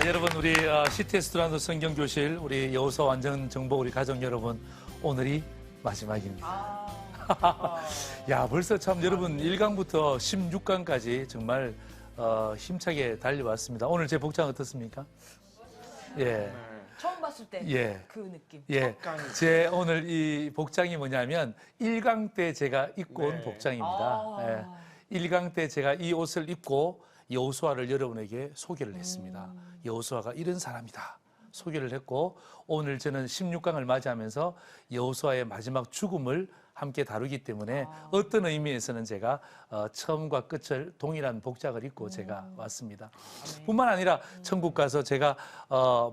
여러분 우리 CTS 두란노 성경교실 우리 여호수아 완전 정복 우리 가족 여러분 오늘이 마지막입니다. 야 벌써 참 여러분 1강부터 16강까지 정말 힘차게 달려왔습니다. 오늘 제 복장 어떻습니까? 예. 처음 봤을 때 그 느낌. 예. 제 오늘 이 복장이 뭐냐면 1강 때 제가 입고 온 복장입니다. 예. 1강 때 제가 이 옷을 입고 여호수아를 여러분에게 소개를 했습니다. 여호수아가 이런 사람이다. 소개를 했고 오늘 저는 16강을 맞이하면서 여호수아의 마지막 죽음을 함께 다루기 때문에 어떤 의미에서는 제가 처음과 끝을 동일한 복장을 입고 제가 왔습니다. 뿐만 아니라 천국 가서 제가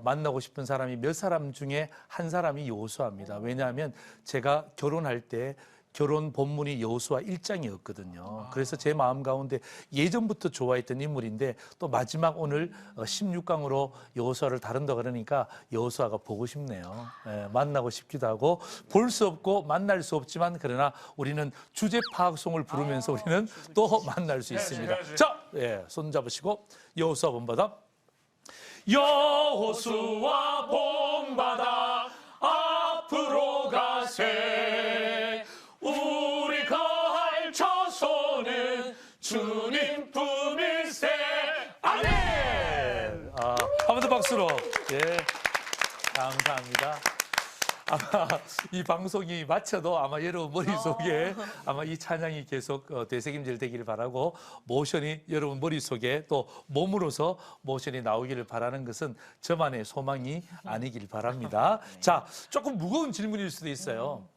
만나고 싶은 사람이 몇 사람 중에 한 사람이 여호수아입니다. 왜냐하면 제가 결혼할 때 결혼 본문이 여호수아 1장이었거든요. 그래서 제 마음 가운데 예전부터 좋아했던 인물인데 또 마지막 오늘 16강으로 여호수아를 다룬다 그러니까 여호수아가 보고 싶네요. 예, 만나고 싶기도 하고 볼 수 없고 만날 수 없지만 그러나 우리는 주제 파악송을 부르면서 우리는 또 만날 수 있습니다. 자, 예, 손 잡으시고 여호수아 본받아 여호수아 본받아 앞으로 가세 우리 거할 처소는 주님 품일세. 아멘. 한 번 더 박수로. 예, 감사합니다. 아마 이 방송이 마쳐도 아마 여러분 머릿속에 아마 이 찬양이 계속 되새김질 되기를 바라고 모션이 여러분 머릿속에 또 몸으로서 모션이 나오기를 바라는 것은 저만의 소망이 아니길 바랍니다. 자, 조금 무거운 질문일 수도 있어요.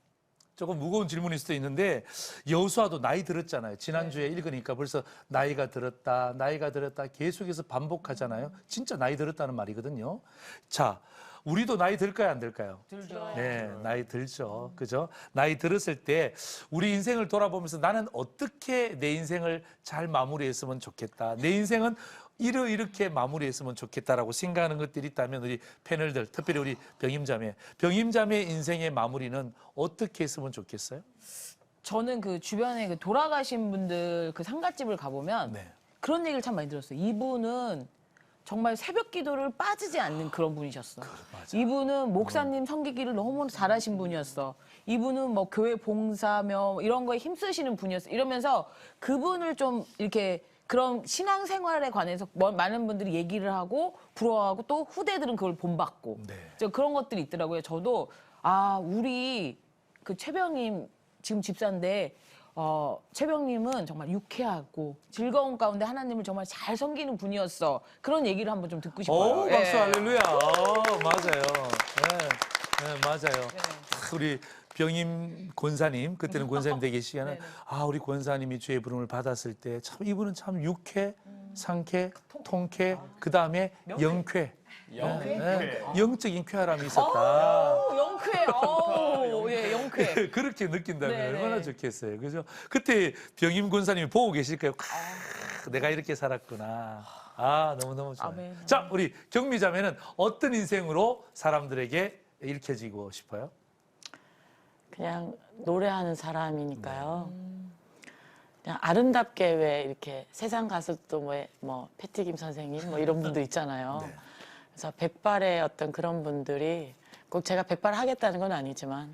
조금 무거운 질문일 수도 있는데 여호수아도 나이 들었잖아요. 지난주에 읽으니까 벌써 나이가 들었다 계속해서 반복하잖아요. 진짜 나이 들었다는 말이거든요. 자, 우리도 나이 들까요, 안 들까요? 들죠. 네, 나이 들죠. 그죠? 나이 들었을 때 우리 인생을 돌아보면서 나는 어떻게 내 인생을 잘 마무리했으면 좋겠다. 내 인생은 이렇게 마무리했으면 좋겠다라고 생각하는 것들이 있다면 우리 패널들, 특별히 우리 병임자매 인생의 마무리는 어떻게 했으면 좋겠어요? 저는 그 주변에 그 돌아가신 분들 그 상갓집을 가보면 그런 얘기를 참 많이 들었어요. 이분은 정말 새벽 기도를 빠지지 않는 그런 분이셨어. 이분은 목사님 섬기기를 너무 잘하신 분이었어. 이분은 뭐 교회 봉사며 이런 거에 힘쓰시는 분이었어. 이러면서 그분을 좀 이렇게 그런 신앙생활에 관해서 많은 분들이 얘기를 하고 부러워하고 또 후대들은 그걸 본받고 그런 것들이 있더라고요. 저도 우리 그 최병임 지금 집사인데 최병님은 정말 유쾌하고 즐거운 가운데 하나님을 정말 잘 섬기는 분이었어. 그런 얘기를 한번 좀 듣고 싶어요. 박수 할렐루야. 맞아요. 네, 맞아요. 우리 병임 권사님, 그때는 권사님 되게 시간은 우리 권사님이 주의 부름을 받았을 때 참 이분은 참 유쾌, 상쾌, 통쾌, 그 다음에 영쾌. 영적인 쾌활함이 있었다. 영쾌. 영쾌. 그렇게 느낀다면 네네. 얼마나 좋겠어요. 그죠? 그때 병임 권사님이 보고 계실까요? 내가 이렇게 살았구나. 너무너무 좋아요. 아멘. 자, 우리 경미자매는 어떤 인생으로 사람들에게 읽혀지고 싶어요? 그냥 노래하는 사람이니까요. 그냥 아름답게 왜 이렇게 세상 가수도 뭐 패티김 선생님 뭐 이런 분들 있잖아요. 그래서 백발의 어떤 그런 분들이 꼭 제가 백발 하겠다는 건 아니지만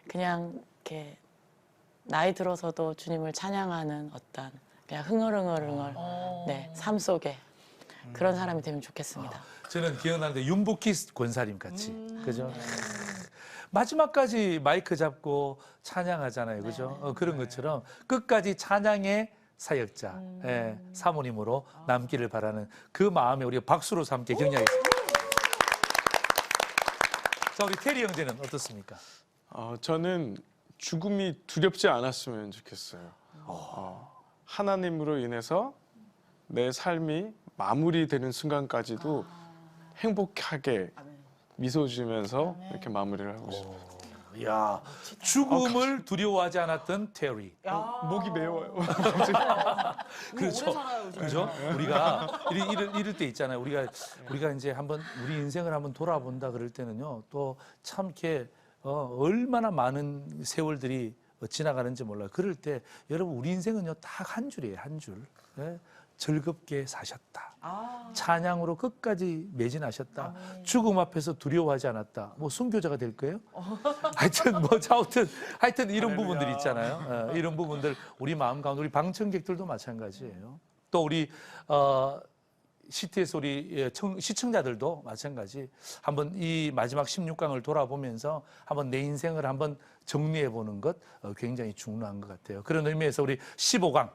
그냥 이렇게 나이 들어서도 주님을 찬양하는 어떤 그냥 흥얼흥얼 삶 속에 그런 사람이 되면 좋겠습니다. 저는 기억나는데 윤복희 권사님 같이 그죠? 마지막까지 마이크 잡고 찬양하잖아요, 그죠? 그런 것처럼 끝까지 찬양의 사역자, 사모님으로 남기를 바라는 그 마음에 우리가 박수로 함께 격려하겠습니다. 자, 우리 테리 형제는 어떻습니까? 저는 죽음이 두렵지 않았으면 좋겠어요. 하나님으로 인해서 내 삶이 마무리되는 순간까지도 행복하게 미소 지으면서 이렇게 마무리를 하고 싶어요. 이야, 죽음을 두려워하지 않았던 테리. 목이 메워요. 그렇죠. 그죠? 우리가 이럴 때 있잖아요. 우리가 이제 한번 우리 인생을 한번 돌아본다 그럴 때는요. 또 참 이렇게 얼마나 많은 세월들이 지나가는지 몰라요. 그럴 때 여러분 우리 인생은요 딱 한 줄이에요. 한 줄. 즐겁게 사셨다. 아. 찬양으로 끝까지 매진하셨다. 죽음 앞에서 두려워하지 않았다. 뭐 순교자가 될 거예요? 하여튼 뭐 하여튼 이런 부분들 있잖아요. 이런 부분들 우리 마음 가운데 우리 방청객들도 마찬가지예요. 또 우리 CTS 우리 시청자들도 마찬가지. 한번 이 마지막 16강을 돌아보면서 한번 내 인생을 한번 정리해 보는 것 굉장히 중요한 것 같아요. 그런 의미에서 우리 15강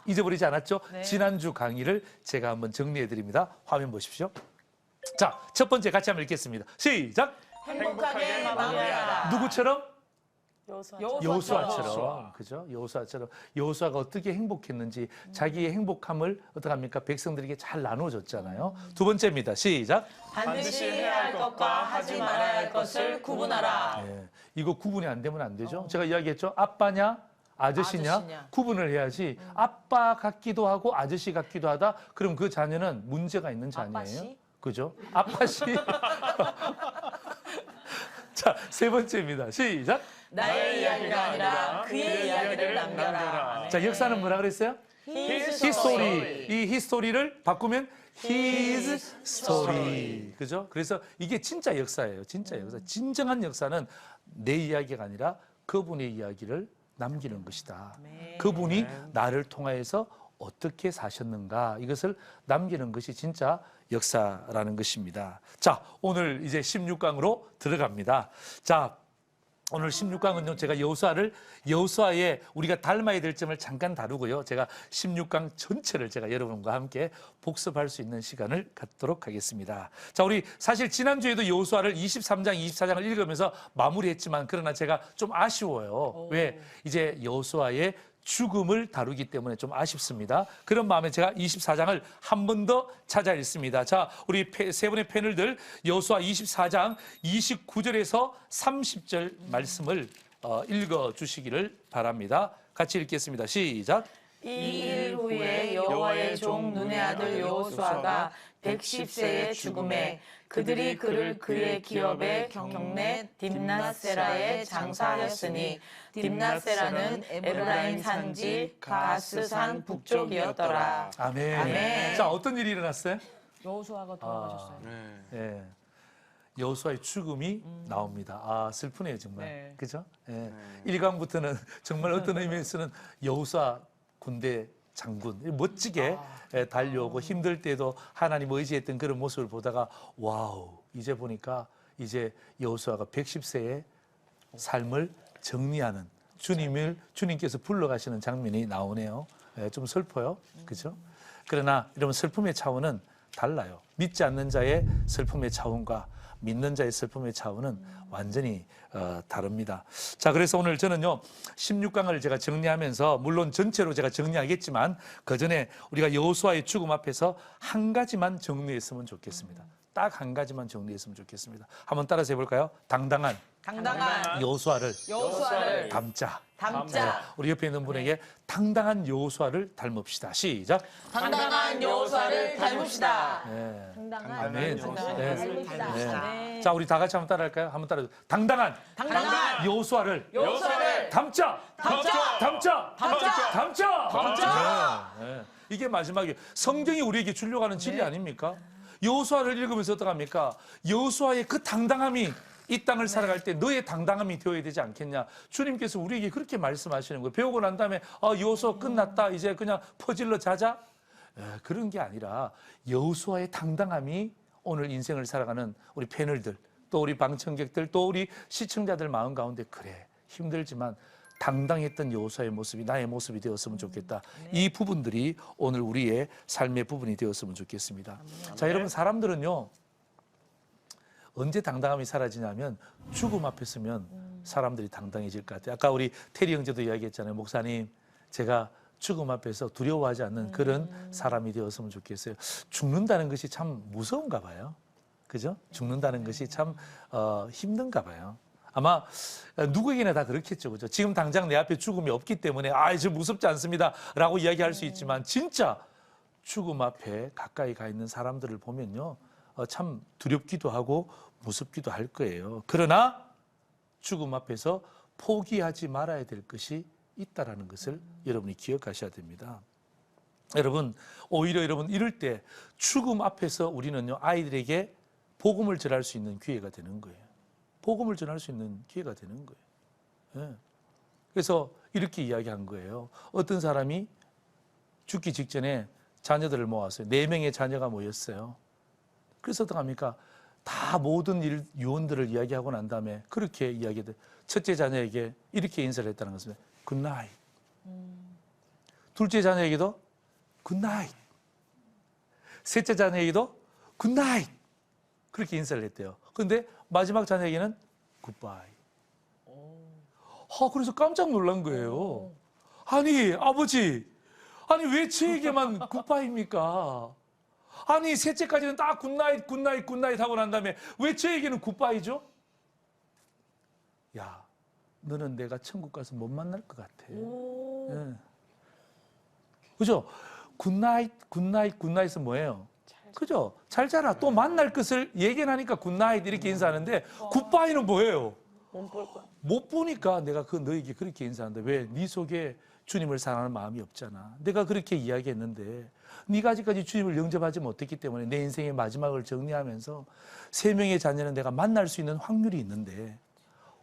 잊어버리지 않았죠? 네. 지난주 강의를 제가 한번 정리해 드립니다. 화면 보십시오. 자, 첫 번째 같이 한번 읽겠습니다. 시작. 행복하게 마무리하라. 누구처럼? 여호수아처럼. 여호수아처럼. 그죠? 여호수아처럼. 여호수아가 어떻게 행복했는지 자기의 행복함을 어떡합니까? 백성들에게 잘 나눠줬잖아요. 두 번째입니다. 시작. 반드시 해야 할 것과 하지 말아야 할 것을 구분하라. 예, 이거 구분이 안 되면 안 되죠. 제가 이야기했죠. 아빠냐? 아저씨냐? 아저씨냐. 구분을 해야지. 아빠 같기도 하고 아저씨 같기도 하다. 그럼 그 자녀는 문제가 있는 자녀예요. 아빠씨? 그죠? 아빠씨. 자, 세 번째입니다. 시작. 나의 이야기가 아니라 그의 이야기를 남겨라. 자, 역사는 뭐라 그랬어요? His 히스토리. 이 히스토리를 바꾸면 his story. 그죠? 그래서 이게 진짜 역사예요. 진짜 역사. 진정한 역사는 내 이야기가 아니라 그분의 이야기를 남기는 것이다. 그분이 나를 통하여서 어떻게 사셨는가 이것을 남기는 것이 진짜 역사라는 것입니다. 자, 오늘 이제 16강으로 들어갑니다. 자, 오늘 16강은요, 제가 여호수아의 우리가 닮아야 될 점을 잠깐 다루고요. 제가 16강 전체를 제가 여러분과 함께 복습할 수 있는 시간을 갖도록 하겠습니다. 자, 우리 사실 지난주에도 여호수아를 23장, 24장을 읽으면서 마무리했지만 그러나 제가 좀 아쉬워요. 왜? 이제 여호수아의 죽음을 다루기 때문에 좀 아쉽습니다. 그런 마음에 제가 24장을 한 번 더 찾아 읽습니다. 자, 우리 세 분의 패널들 여호수아 24장 29절에서 30절 말씀을 읽어 주시기를 바랍니다. 같이 읽겠습니다. 시작. 이 일 후에 여호와의 종 눈의 아들 여호수아가 110세의 죽음에 그들이 그를 그의 기업의 경내 딥낫세라에 장사하였으니 딥낫세라는 에브라임 산지 가스산 북쪽이었더라. 아멘. 아멘. 자, 어떤 일이 일어났어요? 여호수아가 돌아가셨어요. 예. 여호수아의 죽음이 나옵니다. 아, 슬프네요, 정말. 네. 그죠? 예. 1강부터는 정말 어떤 의미에서는 여호수아 군대 장군 멋지게 달려오고 힘들 때도 하나님 의지했던 그런 모습을 보다가 와우, 이제 보니까 이제 여호수아가 110세의 삶을 정리하는 주님께서 불러가시는 장면이 나오네요. 좀 슬퍼요. 그죠? 그러나 여러분, 슬픔의 차원은 달라요. 믿지 않는 자의 슬픔의 차원과 믿는 자의 슬픔의 차원은 완전히 다릅니다. 자, 그래서 오늘 저는요 16강을 제가 정리하면서 물론 전체로 제가 정리하겠지만 그 전에 우리가 여호수아의 죽음 앞에서 한 가지만 정리했으면 좋겠습니다. 딱 한 가지만 정리했으면 좋겠습니다. 한번 따라서 해볼까요? 당당한 여호수아를 담자. 우리 옆에 있는 분에게 당당한 여호수아를 닮읍시다. 시작. 당당한 여호수아를 닮읍시다. 네. 당당한 아멘. 여호수아를 네. 닮읍시다. 네. 자, 우리 다 같이 한번 따라할까요? 한번 따라. 당당한 여호수아를 담자. 네. 이게 마지막에 성경이 우리에게 주려고 하는 진리 아닙니까? 여호수아를 읽으면서 어떡합니까? 여호수아의 그 당당함이 이 땅을 살아갈 때 너의 당당함이 되어야 되지 않겠냐. 주님께서 우리에게 그렇게 말씀하시는 거예요. 배우고 난 다음에 여호수아 끝났다. 이제 그냥 퍼질러 자자. 그런 게 아니라 여호수아의 당당함이 오늘 인생을 살아가는 우리 패널들, 또 우리 방청객들, 또 우리 시청자들 마음 가운데 그래, 힘들지만 당당했던 여호수아의 모습이 나의 모습이 되었으면 좋겠다. 이 부분들이 오늘 우리의 삶의 부분이 되었으면 좋겠습니다. 자, 여러분, 사람들은요 언제 당당함이 사라지냐면 죽음 앞에 서면 사람들이 당당해질 것 같아요. 아까 우리 테리 형제도 이야기했잖아요. 목사님, 제가 죽음 앞에서 두려워하지 않는 그런 사람이 되었으면 좋겠어요. 죽는다는 것이 참 무서운가 봐요. 그죠? 죽는다는 것이 참 힘든가 봐요. 아마 누구에게나 다 그렇겠죠. 그죠? 지금 당장 내 앞에 죽음이 없기 때문에 저 무섭지 않습니다 라고 이야기할 수 있지만 진짜 죽음 앞에 가까이 가 있는 사람들을 보면요 참 두렵기도 하고 무섭기도 할 거예요. 그러나 죽음 앞에서 포기하지 말아야 될 것이 있다라는 것을 여러분이 기억하셔야 됩니다. 여러분, 오히려 여러분 이럴 때 죽음 앞에서 우리는요, 아이들에게 복음을 전할 수 있는 기회가 되는 거예요. 복음을 전할 수 있는 기회가 되는 거예요. 예. 그래서 이렇게 이야기한 거예요. 어떤 사람이 죽기 직전에 자녀들을 모았어요. 4명의 자녀가 모였어요. 그래서 어떡합니까? 다 모든 유언들을 이야기하고 난 다음에 그렇게 이야기해요. 첫째 자녀에게 이렇게 인사를 했다는 것은 굿나잇. 둘째 자녀에게도 굿나잇. 셋째 자녀에게도 굿나잇. 그렇게 인사를 했대요. 그런데 마지막 자녀에게는 굿바이. 그래서 깜짝 놀란 거예요. 아니, 아버지, 아니 왜 저에게만 굿바이입니까? 아니 셋째까지는 딱 굿나잇, 굿나잇, 굿나잇 하고 난 다음에 왜 저에게는 굿바이죠? 야, 너는 내가 천국 가서 못 만날 것 같아. 예. 그죠? 굿나잇, 굿나잇, 굿나잇은 뭐예요? 그죠? 잘 자라. 또 만날 것을 예견하니까 굿나잇 이렇게 인사하는데 굿바이는 뭐예요? 못 보니까 내가 너에게 그렇게 인사하는데 왜 네 속에 주님을 사랑하는 마음이 없잖아. 내가 그렇게 이야기했는데 네가 아직까지 주님을 영접하지 못했기 때문에 내 인생의 마지막을 정리하면서 3명의 자녀는 내가 만날 수 있는 확률이 있는데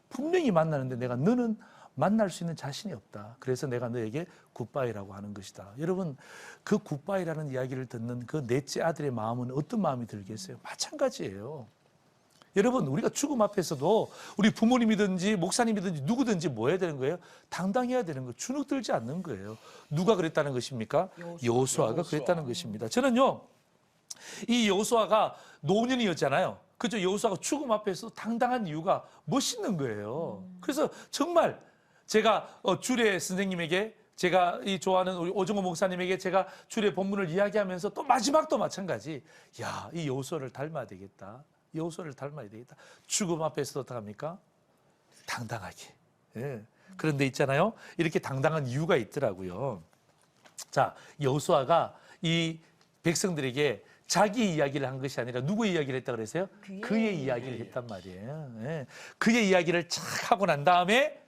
분명히 만나는데 내가 너는 만날 수 있는 자신이 없다. 그래서 내가 너에게 굿바이라고 하는 것이다. 여러분, 그 굿바이라는 이야기를 듣는 그 넷째 아들의 마음은 어떤 마음이 들겠어요? 마찬가지예요. 여러분, 우리가 죽음 앞에서도 우리 부모님이든지 목사님이든지 누구든지 뭐 해야 되는 거예요? 당당해야 되는 거예요. 주눅 들지 않는 거예요. 누가 그랬다는 것입니까? 여호수아가 그랬다는 것입니다. 저는요, 이 여호수아가 노년이었잖아요. 그죠? 여호수아가 죽음 앞에서 당당한 이유가 멋있는 거예요. 그래서 정말 제가 주례 선생님에게 제가 이 좋아하는 우리 오정호 목사님에게 제가 주례 본문을 이야기하면서 또 마지막도 마찬가지. 야, 이 여호수아를 닮아야 되겠다. 여호수아를 닮아야 되겠다. 죽음 앞에서도 어떡합니까? 당당하게. 예. 그런데 있잖아요. 이렇게 당당한 이유가 있더라고요. 자, 여호수아가 이 백성들에게 자기 이야기를 한 것이 아니라 누구의 이야기를 했다 그랬어요? 그의 이야기를 했단 말이에요. 예. 그의 이야기를 착 하고 난 다음에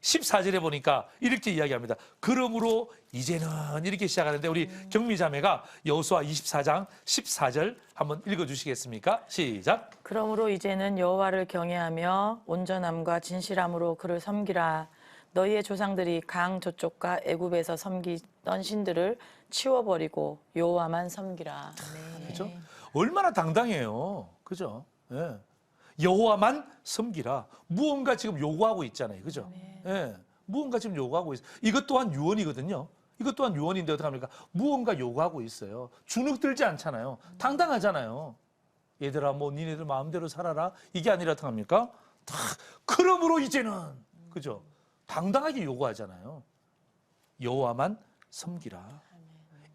14절에 보니까 이렇게 이야기합니다. 그러므로 이제는 이렇게 시작하는데 우리 경미자매가 여호수아 24장 14절 한번 읽어주시겠습니까? 시작. 그러므로 이제는 여호와를 경외하며 온전함과 진실함으로 그를 섬기라. 너희의 조상들이 강 저쪽과 애굽에서 섬기던 신들을 치워버리고 여호와만 섬기라. 그죠? 얼마나 당당해요. 그죠? 예. 여호와만 섬기라. 무언가 지금 요구하고 있잖아요. 그죠? 예. 무언가 지금 요구하고 있어요. 이것 또한 유언이거든요. 이것 또한 유언인데 어떡합니까? 무언가 요구하고 있어요. 주눅 들지 않잖아요. 당당하잖아요. 얘들아, 뭐 니네들 마음대로 살아라. 이게 아니라 어떡합니까? 그러므로 이제는, 그죠? 당당하게 요구하잖아요. 여호와만 섬기라.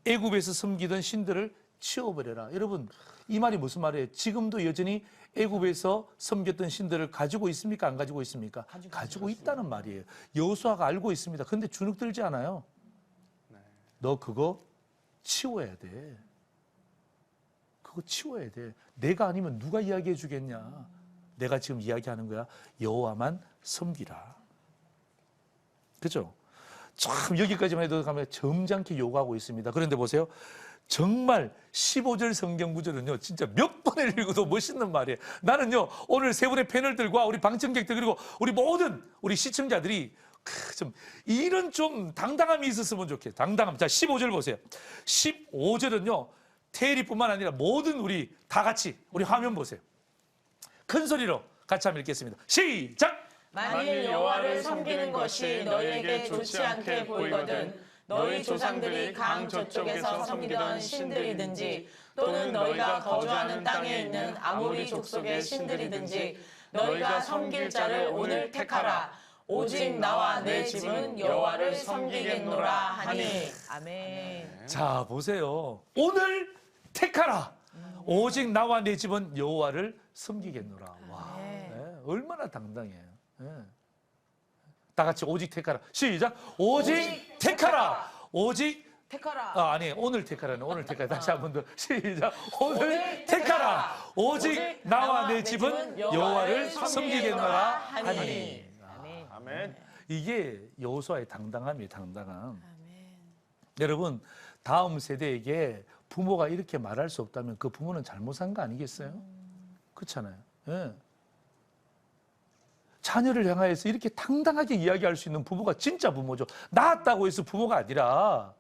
애굽에서 섬기던 신들을 치워버려라. 여러분, 이 말이 무슨 말이에요? 지금도 여전히 애굽에서 섬겼던 신들을 가지고 있습니까? 안 가지고 있습니까? 가지고 있다는 말이에요. 여호수아가 알고 있습니다. 그런데 주눅 들지 않아요. 너 그거 치워야 돼. 그거 치워야 돼. 내가 아니면 누가 이야기해 주겠냐. 내가 지금 이야기하는 거야. 여호와만 섬기라. 그죠? 참 여기까지만 해도 가면 점잖게 요구하고 있습니다. 그런데 보세요. 정말 15절 성경 구절은요, 진짜 몇 번을 읽어도 멋있는 말이에요. 나는요, 오늘 세 분의 패널들과 우리 방청객들 그리고 우리 모든 우리 시청자들이 좀 이런 좀 당당함이 있었으면 좋겠어요. 당당함. 자, 15절 보세요. 15절은요, 테리뿐만 아니라 모든 우리 다 같이 우리 화면 보세요. 큰 소리로 같이 한번 읽겠습니다. 시작! 만일 여호와를 섬기는 것이 너희에게 좋지 않게 보이거든 너희 조상들이 강 저쪽에서 섬기던 신들이든지 또는 너희가 거주하는 땅에 있는 아모리 족속의 신들이든지 너희가 섬길 자를 오늘 택하라. 오직 나와 내 집은 여호와를 섬기겠노라 하니. 아멘. 자, 보세요. 오늘 택하라. 오직 나와 내 집은 여호와를 섬기겠노라. 와, 네, 얼마나 당당해요. 네. 다 같이 오직 택하라. 시작. 오직 택하라. 오직 택하라. 아니, 오늘 택하라는 오늘 택하라. 다시 한 번 더. 시작. 오늘 택하라. 오직 나와 내 집은 여호와를 섬기겠노라 하니. 아멘. 이게 여호수아의 당당함이에요. 당당함. 여러분, 다음 세대에게 부모가 이렇게 말할 수 없다면 그 부모는 잘못 산 거 아니겠어요? 그렇잖아요. 예. 자녀를 향하여서 이렇게 당당하게 이야기할 수 있는 부모가 진짜 부모죠. 낳았다고 해서 부모가 아니라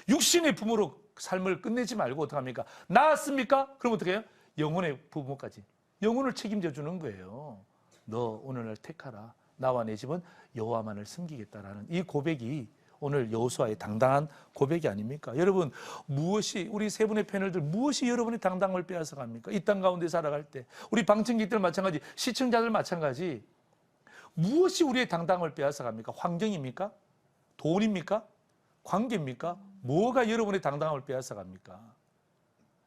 육신의 부모로 삶을 끝내지 말고 어떡합니까? 낳았습니까? 그럼 어떻게 해요? 영혼의 부모까지. 영혼을 책임져 주는 거예요. 너 오늘날 택하라. 나와 내 집은 여호와만을 섬기겠다라는 이 고백이 오늘 여호수아의 당당한 고백이 아닙니까? 여러분, 무엇이 우리 세 분의 패널들 무엇이 여러분의 당당을 빼앗아 갑니까? 이 땅 가운데 살아갈 때 우리 방청객들 마찬가지, 시청자들 마찬가지. 무엇이 우리의 당당을 빼앗아 갑니까? 환경입니까? 돈입니까? 관계입니까? 뭐가 여러분의 당당함을 빼앗아 갑니까?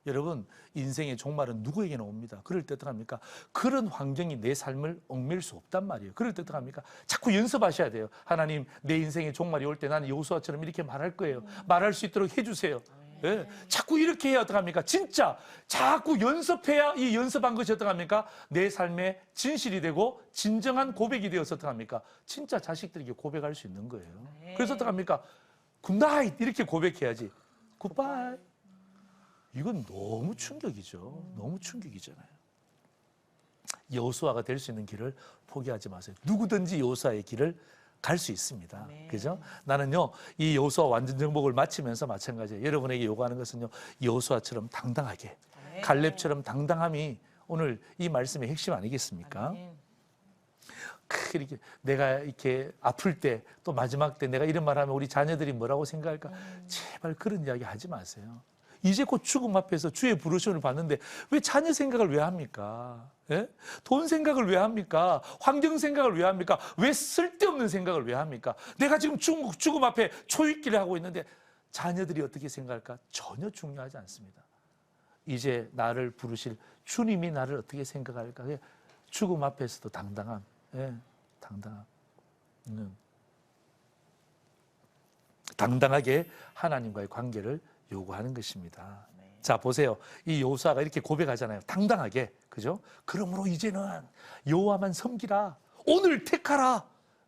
여러분, 인생의 종말은 누구에게나 옵니다. 그럴 때 어떡합니까? 그런 환경이 내 삶을 얽매일 수 없단 말이에요. 그럴 때 어떡합니까? 자꾸 연습하셔야 돼요. 하나님, 내 인생의 종말이 올 때 나는 여호수아처럼 이렇게 말할 거예요. 말할 수 있도록 해주세요. 예. 자꾸 이렇게 해야 어떡합니까? 진짜 자꾸 연습해야 이 연습한 것이 어떡합니까? 내 삶의 진실이 되고 진정한 고백이 되어서 어떡합니까? 진짜 자식들에게 고백할 수 있는 거예요. 그래서 어떡합니까? 굿나잇 이렇게 고백해야지. 굿바이. 이건 너무 충격이죠. 너무 충격이잖아요. 여호수아가 될 수 있는 길을 포기하지 마세요. 누구든지 여호수아의 길을 갈 수 있습니다. 그죠? 나는요, 이 여호수아 완전 정복을 마치면서 마찬가지예요. 여러분에게 요구하는 것은요, 여호수아처럼 당당하게, 갈렙처럼 당당함이 오늘 이 말씀의 핵심 아니겠습니까? 이렇게 내가 이렇게 아플 때 또 마지막 때 내가 이런 말하면 우리 자녀들이 뭐라고 생각할까? 제발 그런 이야기 하지 마세요. 이제 곧 죽음 앞에서 주의 부르심을 받는데 왜 자녀 생각을 왜 합니까? 예? 돈 생각을 왜 합니까? 환경 생각을 왜 합니까? 왜 쓸데없는 생각을 왜 합니까? 내가 지금 죽음 앞에 초입기를 하고 있는데 자녀들이 어떻게 생각할까? 전혀 중요하지 않습니다. 이제 나를 부르실 주님이 나를 어떻게 생각할까? 죽음 앞에서도 당당함. 예, 당당함. 당당하게 하나님과의 관계를 요구하는 것입니다. 자, 보세요. 이 여호수아가 이렇게 고백하잖아요. 당당하게. 그죠? 그러므로 이제는 여호와만 섬기라. 오늘 택하라.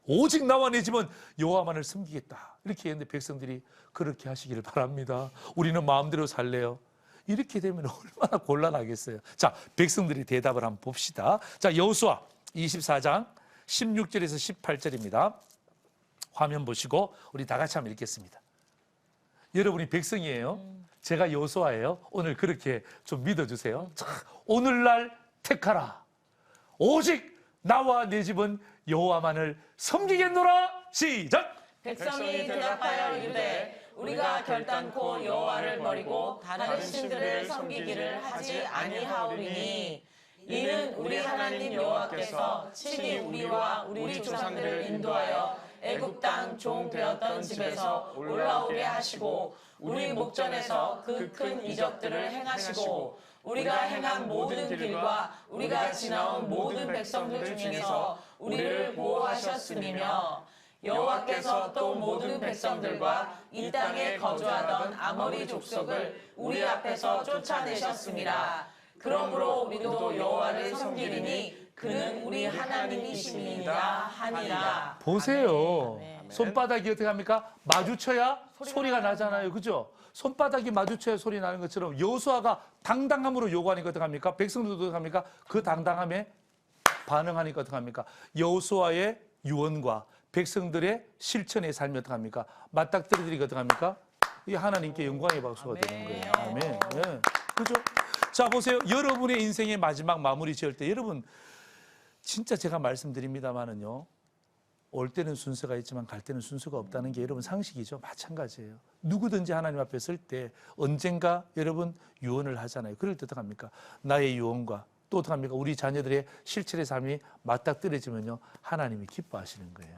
오직 나와 내 집은 여호와만을 섬기겠다. 이렇게 했는데 백성들이 그렇게 하시기를 바랍니다. 우리는 마음대로 살래요. 이렇게 되면 얼마나 곤란하겠어요. 자, 백성들이 대답을 한번 봅시다. 자, 여호수아 24장 16절에서 18절입니다. 화면 보시고 우리 다 같이 한번 읽겠습니다. 여러분이 백성이에요. 제가 여호수아예요. 오늘 그렇게 좀 믿어주세요. 자, 오늘날 택하라. 오직 나와 내 집은 여호와만을 섬기겠노라. 시작. 백성이 대답하여 이르되 우리가 결단코 여호와를 버리고 다른 신들을 섬기기를 하지 아니하오리니 이는 우리 하나님 여호와께서 친히 우리와 우리 조상들을 인도하여 애굽 땅 종 되었던 집에서 올라오게 하시고 우리 목전에서 그 큰 이적들을 행하시고 우리가 행한 모든 길과 우리가 지나온 모든 백성들 중에서 우리를 보호하셨음이며 여호와께서 또 모든 백성들과 이 땅에 거주하던 아모리 족속을 우리 앞에서 쫓아내셨습니다. 그러므로 우리도 여호와를 섬기리니 그는 우리 하나님이심이니라 하니라. 보세요. 손바닥이 어떻게 합니까? 마주쳐야 소리가 나잖아요. 그죠? 손바닥이 마주쳐야 소리 나는 것처럼 여호수아가 당당함으로 요구하니까 어떻게 합니까? 백성들도 어떻게 합니까? 그 당당함에 반응하니까 어떻게 합니까? 여호수아의 유언과 백성들의 실천의 삶이 어떻게 합니까? 맞닥뜨리니까 어떻게 합니까? 이 하나님께 영광의 박수가 되는 거예요. 아멘. 예. 그죠? 자, 보세요. 여러분의 인생의 마지막 마무리 지을 때 여러분 진짜 제가 말씀드립니다만은요. 올 때는 순서가 있지만 갈 때는 순서가 없다는 게 여러분 상식이죠. 마찬가지예요. 누구든지 하나님 앞에 설 때 언젠가 여러분 유언을 하잖아요. 그럴 때 어떡합니까? 나의 유언과 또 어떡합니까? 우리 자녀들의 실체의 삶이 맞닥뜨려지면요. 하나님이 기뻐하시는 거예요.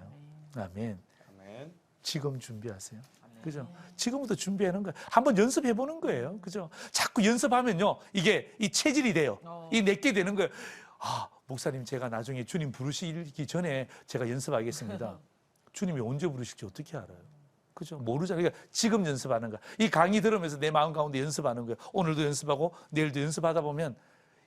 아멘. 아멘. 지금 준비하세요. 그죠? 지금부터 준비하는 거예요. 한번 연습해 보는 거예요. 그죠? 자꾸 연습하면요. 이게 이 체질이 돼요. 이 내게 되는 거예요. 아, 목사님 제가 나중에 주님 부르시기 전에 제가 연습하겠습니다. 주님이 언제 부르실지 어떻게 알아요? 그죠? 모르잖아요. 그러니까 지금 연습하는 거야. 이 강의 들으면서 내 마음 가운데 연습하는 거예요. 오늘도 연습하고 내일도 연습하다 보면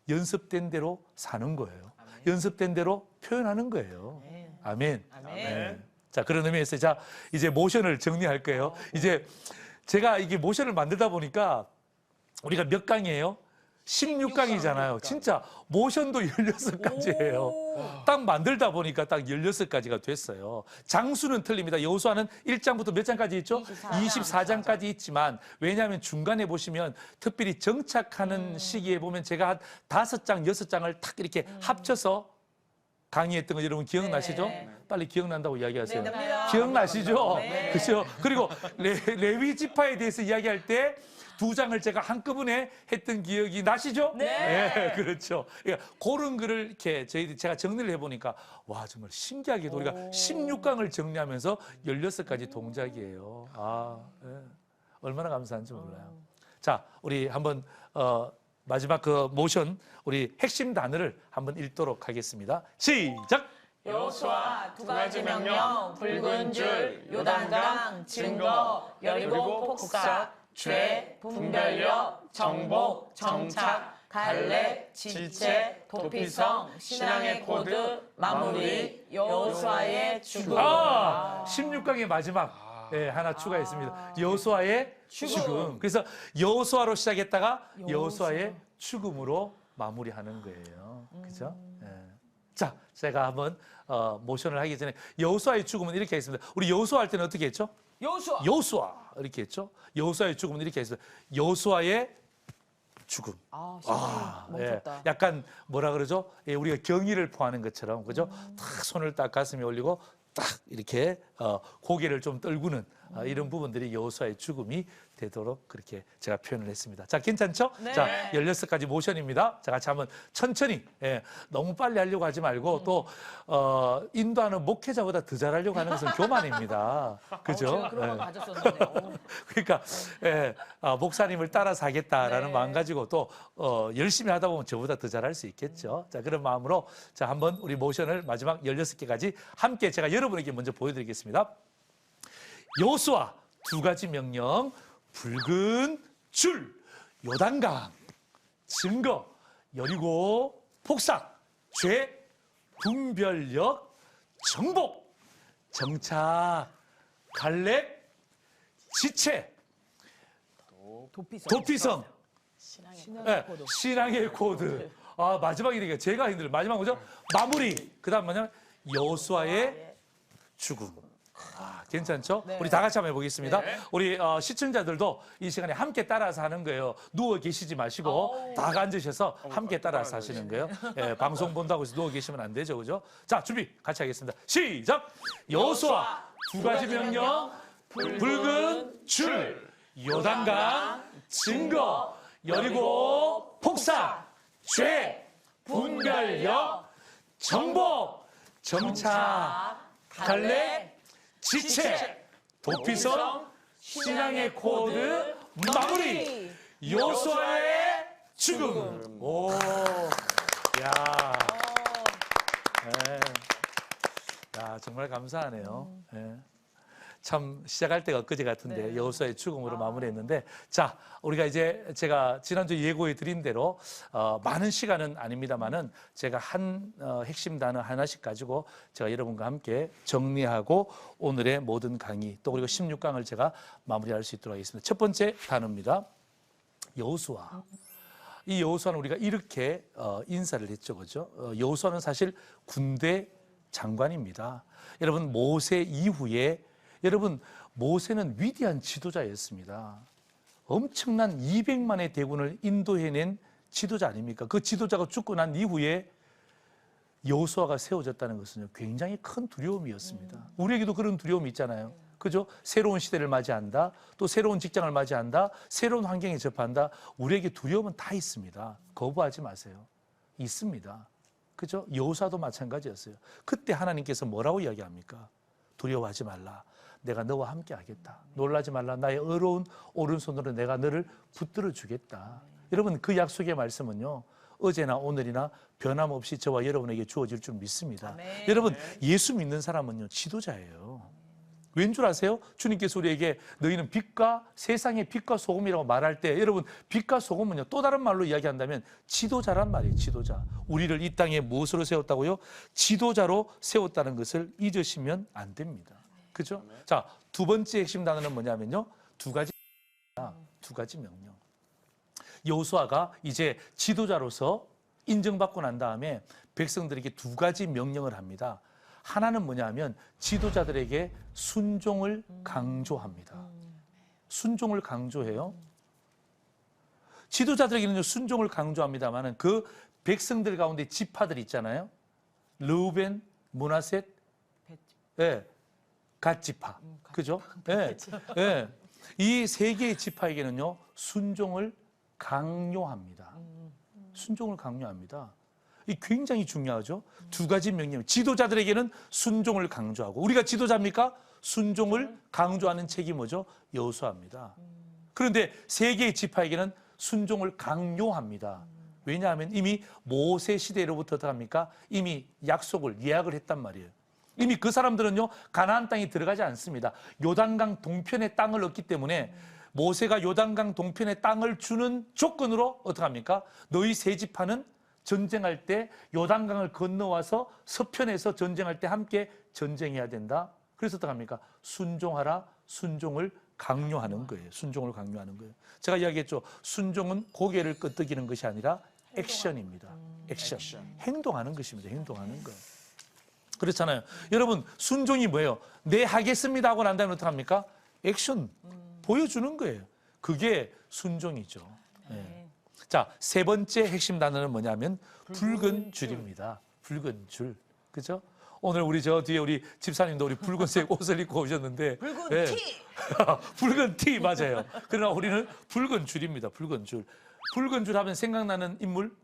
연습된 대로 사는 거예요. 아멘. 연습된 대로 표현하는 거예요. 아멘. 아멘. 자, 그런 의미에서 자, 이제 모션을 정리할 거예요. 이제 제가 이게 모션을 만들다 보니까 우리가 몇 강이에요? 16강이잖아요. 진짜 모션도 16가지예요. 딱 만들다 보니까 딱 16가지가 됐어요. 장수는 틀립니다. 여호수아는 1장부터 몇 장까지 있죠? 24장까지 있지만 왜냐하면 중간에 보시면 특별히 정착하는 시기에 보면 제가 한 5장, 6장을 탁 이렇게 합쳐서 강의했던 거 여러분 기억나시죠? 네. 빨리 기억난다고 이야기하세요. 네, 납니다. 기억나시죠? 네. 그렇죠? 그리고 레위 지파에 대해서 이야기할 때 2장을 제가 한꺼번에 했던 기억이 나시죠? 네. 그렇죠. 그러니까 그런 거를 이렇게 제가 정리를 해보니까 와 정말 신기하게도 우리가 16강을 정리하면서 16가지 동작이에요. 예. 얼마나 감사한지 몰라요. 자, 우리 한번 마지막 그 모션 우리 핵심 단어를 한번 읽도록 하겠습니다. 시작. 여호수아 2가지 명령, 붉은 줄, 요단강, 증거, 여리고 폭삭, 죄, 분별력, 정복, 정착, 갈렙, 지체, 도피성, 신앙의 코드, 마무리, 여호수아의 죽음. 16강의 마지막 하나 추가했습니다. 여호수아의 죽음. 그래서 여호수아로 시작했다가 여호수아의 죽음으로 마무리하는 거예요. 그죠? 자, 제가 한번 모션을 하기 전에 여호수아의 죽음은 이렇게 했습니다. 우리 여호수아 할 때는 어떻게 했죠? 여호수아 이렇게 했죠. 여호수아의 죽음은 이렇게 했어요. 여호수아의 죽음. 멈췄다. 약간 뭐라 그러죠? 우리가 경의를 표하는 것처럼 그죠? 딱 손을 딱 가슴에 올리고 딱 이렇게 고개를 좀 떨구는 이런 부분들이 여호수아의 죽음이 되도록 그렇게 제가 표현을 했습니다. 자, 괜찮죠? 네. 자, 16가지 모션입니다. 자, 같이 한번 천천히 너무 빨리 하려고 하지 말고 또 인도하는 목회자보다 더 잘하려고 하는 것은 교만입니다. 그죠? 그런 거 가졌었는데. 그러니까 목사님을 따라서 하겠다라는 네. 마음 가지고 또 열심히 하다 보면 저보다 더 잘할 수 있겠죠. 자, 그런 마음으로 자, 한번 우리 모션을 마지막 16개까지 함께 제가 여러분에게 먼저 보여드리겠습니다. 여호수아 2가지 명령, 붉은 줄, 요단강, 증거, 여리고 폭삭, 죄, 분별력, 정복, 정착, 갈렙, 지체, 도피성, 신앙의 코드. 마지막이 되게 제가 힘들어요. 마지막 뭐죠? 마무리. 그다음 뭐냐면 여호수아의 죽음. 괜찮죠? 네. 우리 다 같이 한번 해보겠습니다. 우리 시청자들도 이 시간에 함께 따라서 하는 거예요. 누워 계시지 마시고 다 앉으셔서 함께 따라서 하시는 거예요. 방송 본다고 해서 누워 계시면 안 되죠, 그죠? 자, 준비 같이 하겠습니다. 시작. 여호수아 2가지 명령, 붉은 줄, 요단강, 증거, 여리고 폭삭, 죄, 분별력, 정복, 정착, 갈렙, 지체, 도피성, 신앙의 코드, 마무리, 여호수아의 죽음. 오, 야, 야 정말 감사하네요. 참 시작할 때가 엊그제 같은데 여호수아의 죽음으로 마무리했는데 자 우리가 이제 제가 지난주 예고해 드린 대로 많은 시간은 아닙니다만은 제가 한 핵심 단어 하나씩 가지고 제가 여러분과 함께 정리하고 오늘의 모든 강의 또 그리고 16강을 제가 마무리할 수 있도록 하겠습니다. 첫 번째 단어입니다. 여호수아. 이 여호수아는 우리가 이렇게 인사를 했죠, 그죠? 여호수아는 사실 군대 장관입니다. 여러분 모세 이후에 여러분 모세는 위대한 지도자였습니다. 엄청난 200만의 대군을 인도해낸 지도자 아닙니까? 그 지도자가 죽고 난 이후에 여호수아가 세워졌다는 것은 굉장히 큰 두려움이었습니다. 우리에게도 그런 두려움이 있잖아요. 그죠? 새로운 시대를 맞이한다. 또 새로운 직장을 맞이한다. 새로운 환경에 접한다. 우리에게 두려움은 다 있습니다. 거부하지 마세요. 있습니다. 그죠? 여호수아도 마찬가지였어요. 그때 하나님께서 뭐라고 이야기합니까? 두려워하지 말라. 내가 너와 함께 하겠다. 놀라지 말라. 나의 의로운 오른손으로 내가 너를 붙들어 주겠다. 여러분 그 약속의 말씀은요. 어제나 오늘이나 변함없이 저와 여러분에게 주어질 줄 믿습니다. 아멘. 여러분 예수 믿는 사람은요. 지도자예요. 왠 줄 아세요? 주님께서 우리에게 너희는 빛과 세상의 빛과 소금이라고 말할 때 여러분 빛과 소금은요. 또 다른 말로 이야기한다면 지도자란 말이에요. 지도자. 우리를 이 땅에 무엇으로 세웠다고요? 지도자로 세웠다는 것을 잊으시면 안 됩니다. 그죠? 자, 두 번째 핵심 단어는 뭐냐면요. 2가지 두 가지 명령. 여호수아가 이제 지도자로서 인정받고 난 다음에 백성들에게 두 가지 명령을 합니다. 하나는 뭐냐면 지도자들에게 순종을 강조합니다. 순종을 강조해요. 지도자들에게는 순종을 강조합니다만은 그 백성들 가운데 지파들 있잖아요. 르우벤, 므낫셋, 예, 갓지파, 그죠? 예, 예. 이 세 개의 지파에게는요 순종을 강요합니다. 순종을 강요합니다. 이 굉장히 중요하죠. 두 가지 명령. 지도자들에게는 순종을 강조하고 우리가 지도자입니까? 순종을 강조하는 책이 뭐죠? 여호수아입니다. 그런데 세 개의 지파에게는 순종을 강요합니다. 왜냐하면 이미 모세 시대로부터 어떡합니까? 이미 약속을 예약을 했단 말이에요. 이미 그 사람들은요 가나안 땅에 들어가지 않습니다. 요단강 동편의 땅을 얻기 때문에 모세가 요단강 동편의 땅을 주는 조건으로 어떡합니까? 너희 세 지파는 전쟁할 때 요단강을 건너와서 서편에서 전쟁할 때 함께 전쟁해야 된다. 그래서 어떡합니까? 순종하라. 순종을 강요하는 거예요. 순종을 강요하는 거예요. 제가 이야기했죠. 순종은 고개를 끄덕이는 것이 아니라 액션입니다. 액션. 행동하는 것입니다. 행동하는 거예요. 그렇잖아요. 여러분 순종이 뭐예요? 네 하겠습니다 하고 난 다음에 어떡합니까? 액션 보여주는 거예요. 그게 순종이죠. 네. 자, 세 번째 핵심 단어는 뭐냐면 붉은 줄입니다. 붉은 줄. 그죠? 오늘 우리 저 뒤에 우리 집사님도 우리 붉은색 옷을 입고 오셨는데 붉은 네. 티. 붉은 티 맞아요. 그러나 우리는 붉은 줄입니다. 붉은 줄. 붉은 줄 하면 생각나는 인물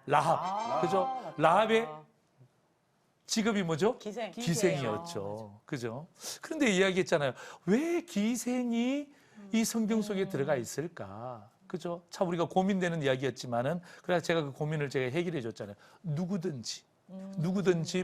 라합. 그죠? 라합의 직업이 뭐죠? 기생이었죠. 그죠? 그런데 이야기했잖아요. 왜 기생이 이 성경 속에 들어가 있을까? 그죠? 참 우리가 고민되는 이야기였지만은 그래서 제가 그 고민을 제가 해결해 줬잖아요. 누구든지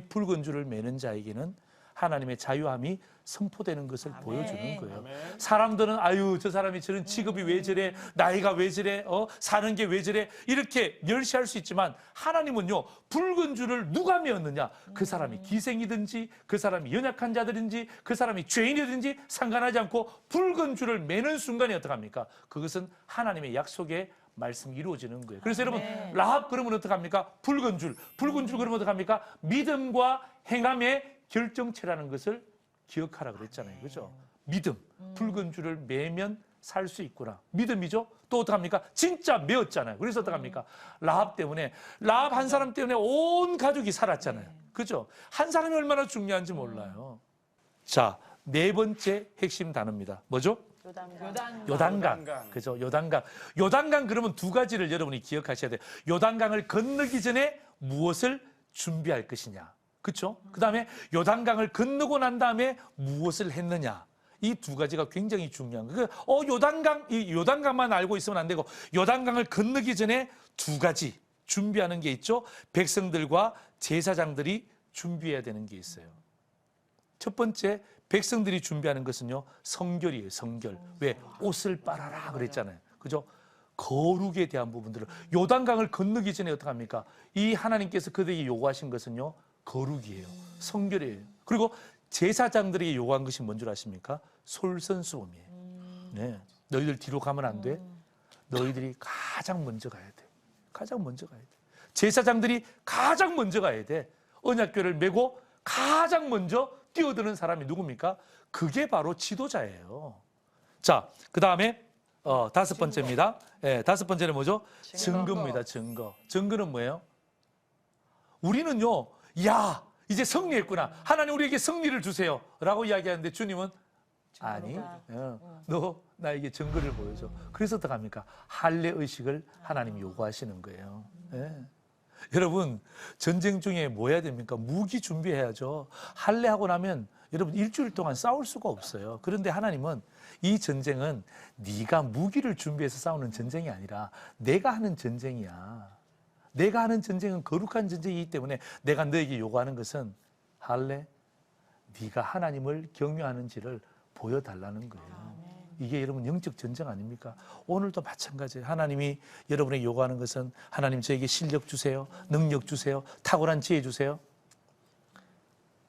붉은 줄을 매는 자에게는 하나님의 자유함이 선포되는 것을 보여주는 거예요. 사람들은 아유 저 사람이 저런 직업이 왜 저래, 나이가 왜 저래, 사는 게 왜 저래 이렇게 멸시할 수 있지만 하나님은요 붉은 줄을 누가 메었느냐, 그 사람이 기생이든지 그 사람이 연약한 자들인지 그 사람이 죄인이든지 상관하지 않고 붉은 줄을 매는 순간에 어떡합니까? 그것은 하나님의 약속의 말씀이 이루어지는 거예요. 그래서 여러분 라합 그러면 어떡합니까? 붉은 줄 그러면 어떡합니까? 믿음과 행함의 결정체라는 것을 기억하라 그랬잖아요. 그죠? 믿음, 붉은 줄을 매면 살 수 있구나. 믿음이죠? 또 어떡합니까? 진짜 매었잖아요. 그래서 어떡합니까? 라합 때문에, 라합 한 사람 때문에 온 가족이 살았잖아요. 그죠? 한 사람이 얼마나 중요한지 몰라요. 자, 네 번째 핵심 단어입니다. 뭐죠? 요단강. 그죠? 요단강. 요단강 그러면 두 가지를 여러분이 기억하셔야 돼요. 요단강을 건너기 전에 무엇을 준비할 것이냐. 그렇죠? 그다음에 요단강을 건너고 난 다음에 무엇을 했느냐. 이 두 가지가 굉장히 중요한 거예요. 이 요단강만 알고 있으면 안 되고 요단강을 건너기 전에 두 가지 준비하는 게 있죠. 백성들과 제사장들이 준비해야 되는 게 있어요. 첫 번째 백성들이 준비하는 것은요. 성결이에요. 성결. 왜? 옷을 빨아라 그랬잖아요. 그죠? 거룩에 대한 부분들을 요단강을 건너기 전에 어떡합니까? 이 하나님께서 그들에게 요구하신 것은요. 거룩이에요. 성결이에요. 그리고 제사장들에게 요구한 것이 뭔 줄 아십니까? 솔선수범이에요. 네. 너희들 뒤로 가면 안 돼. 너희들이 가장 먼저 가야 돼. 가장 먼저 가야 돼. 제사장들이 가장 먼저 가야 돼. 언약궤를 메고 가장 먼저 뛰어드는 사람이 누굽니까? 그게 바로 지도자예요. 자, 그 다음에 다섯 번째입니다. 네, 다섯 번째는 뭐죠? 증거입니다. 증거. 증거는 뭐예요? 우리는요. 야, 이제 승리했구나. 하나님 우리에게 승리를 주세요. 라고 이야기하는데 주님은 아니, 너 나에게 증거를 보여줘. 그래서 어떡합니까? 할례 의식을 하나님이 요구하시는 거예요. 네. 여러분, 전쟁 중에 뭐 해야 됩니까? 무기 준비해야죠. 할례하고 나면 여러분 일주일 동안 싸울 수가 없어요. 그런데 하나님은 이 전쟁은 네가 무기를 준비해서 싸우는 전쟁이 아니라 내가 하는 전쟁이야. 내가 하는 전쟁은 거룩한 전쟁이기 때문에 내가 너에게 요구하는 것은 할례, 네가 하나님을 경외하는지를 보여달라는 거예요. 이게 여러분 영적 전쟁 아닙니까? 오늘도 마찬가지예요. 하나님이 여러분에게 요구하는 것은 하나님 저에게 실력 주세요. 능력 주세요. 탁월한 지혜 주세요.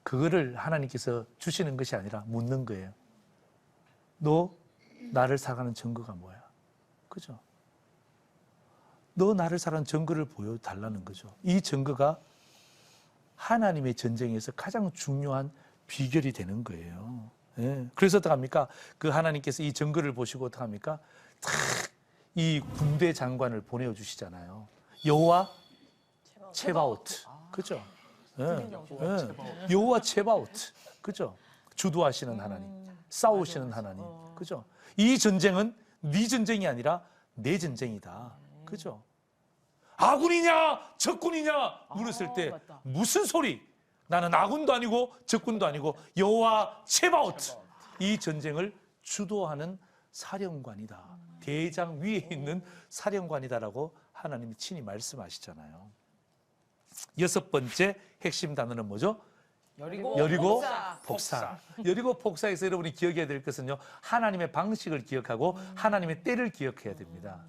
그거를 하나님께서 주시는 것이 아니라 묻는 거예요. 너 나를 사랑하는 증거가 뭐야? 그죠? 너 나를 사랑하는 증거를 보여달라는 거죠. 이 증거가 하나님의 전쟁에서 가장 중요한 비결이 되는 거예요. 예. 그래서 어떡합니까? 그 하나님께서 이 증거를 보시고 어떡합니까? 탁 이 군대 장관을 보내주시잖아요. 여호와 체바오트. 그죠? 예. 예. 여호와 체바오트. 그죠? 주도하시는 하나님. 싸우시는 하나님. 그죠? 이 전쟁은 네 전쟁이 아니라 내 전쟁이다. 그죠? 아군이냐 적군이냐 물었을 때 맞다. 무슨 소리? 나는 아군도 아니고 적군도 아니고 여호와 체바오트. 이 전쟁을 주도하는 사령관이다. 대장 위에 있는 사령관이다라고 하나님이 친히 말씀하시잖아요. 여섯 번째 핵심 단어는 뭐죠? 여리고 복사. 여리고 복사에서 여러분이 기억해야 될 것은요, 하나님의 방식을 기억하고 하나님의 때를 기억해야 됩니다.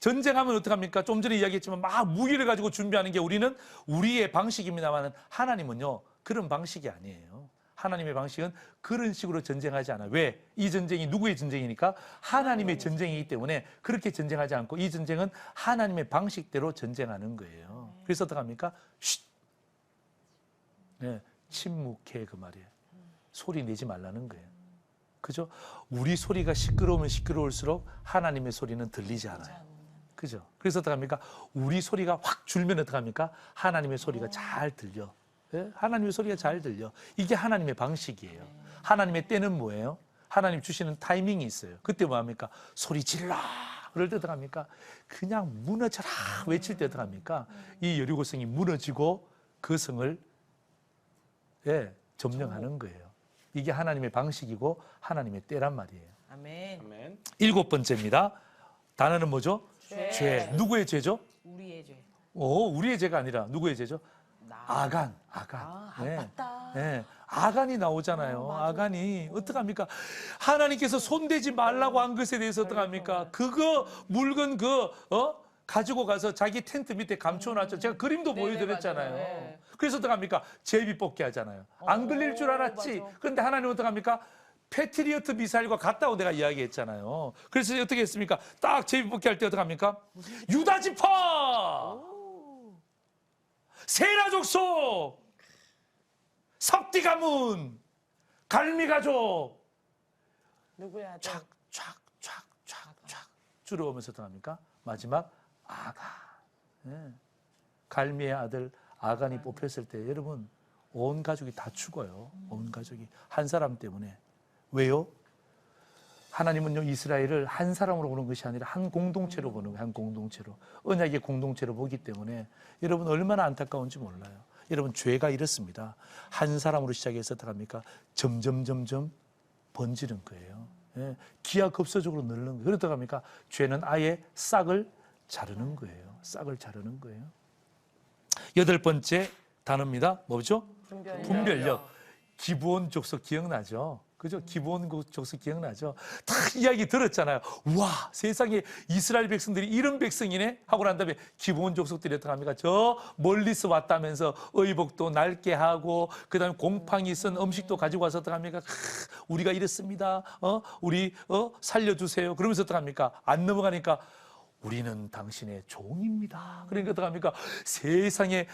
전쟁하면 어떡합니까? 좀 전에 이야기했지만 막 무기를 가지고 준비하는 게 우리는 우리의 방식입니다만 하나님은요, 그런 방식이 아니에요. 하나님의 방식은 그런 식으로 전쟁하지 않아요. 왜? 이 전쟁이 누구의 전쟁이니까? 하나님의 전쟁이기 때문에 그렇게 전쟁하지 않고 이 전쟁은 하나님의 방식대로 전쟁하는 거예요. 그래서 어떡합니까? 쉿! 네, 침묵해, 그 말이에요. 소리 내지 말라는 거예요. 그죠? 우리 소리가 시끄러우면 시끄러울수록 하나님의 소리는 들리지 않아요. 그죠? 그래서 어떡합니까? 우리 소리가 확 줄면 어떡합니까? 하나님의 소리가 잘 들려. 예? 하나님의 소리가 잘 들려. 이게 하나님의 방식이에요. 하나님의 때는 뭐예요? 하나님 주시는 타이밍이 있어요. 그때 뭐합니까? 소리 질러! 그럴 때 어떡합니까? 그냥 무너져라! 외칠 때 어떡합니까? 이 여리고성이 무너지고 그 성을 점령하는 거예요. 이게 하나님의 방식이고 하나님의 때란 말이에요. 아멘. 아멘. 일곱 번째입니다. 단어는 뭐죠? 죄. 누구의 죄죠? 우리의 죄. 우리의 죄가 아니라 누구의 죄죠? 아간. 네. 맞다. 네. 아간이 나오잖아요. 아간이 어떡합니까? 하나님께서 손대지 말라고 한 것에 대해서 어떡합니까? 그거 물건 가지고 가서 자기 텐트 밑에 감춰놨죠. 제가 그림도 보여드렸잖아요. 맞아요. 네. 그래서 어떡합니까? 제비 뽑기 하잖아요. 안 걸릴 줄 알았지. 맞아. 그런데 하나님은 어떡합니까? 패트리어트 미사일과 같다고 내가 이야기했잖아요. 그래서 어떻게 했습니까? 딱 제비 뽑기 할 때 어떡합니까? 유다 지파! 세라 족속! 섭디 가문! 갈미 가족! 누구야? 촥 줄어오면서 어떡합니까? 마지막 아간. 예. 갈미의 아들 아간이 뽑혔을 때 여러분 온 가족이 다 죽어요. 온 가족이 한 사람 때문에. 왜요? 하나님은요, 이스라엘을 한 사람으로 보는 것이 아니라 한 공동체로 보는 거예요. 한 공동체로. 언약의 공동체로 보기 때문에 여러분 얼마나 안타까운지 몰라요. 여러분 죄가 이렇습니다. 한 사람으로 시작해서 어떡합니까? 점점 번지는 거예요. 예. 기하급수적으로 늘는 거예요. 그러다 합니까? 죄는 아예 싹을 자르는 거예요. 싹을 자르는 거예요. 여덟 번째 단어입니다. 뭐죠? 분별력. 기브온 족속 기억나죠? 그죠? 기브온 족속 기억나죠? 다 이야기 들었잖아요. 와, 세상에 이스라엘 백성들이 이런 백성이네? 하고 난 다음에 기브온 족속들이 어떡합니까? 저 멀리서 왔다면서 의복도 낡게 하고 그다음에 곰팡이 쓴 음식도 가지고 와서 어떡합니까? 우리가 이랬습니다. 우리 살려주세요. 그러면서 어떡합니까? 안 넘어가니까 우리는 당신의 종입니다. 그러니까 어떡합니까? 세상에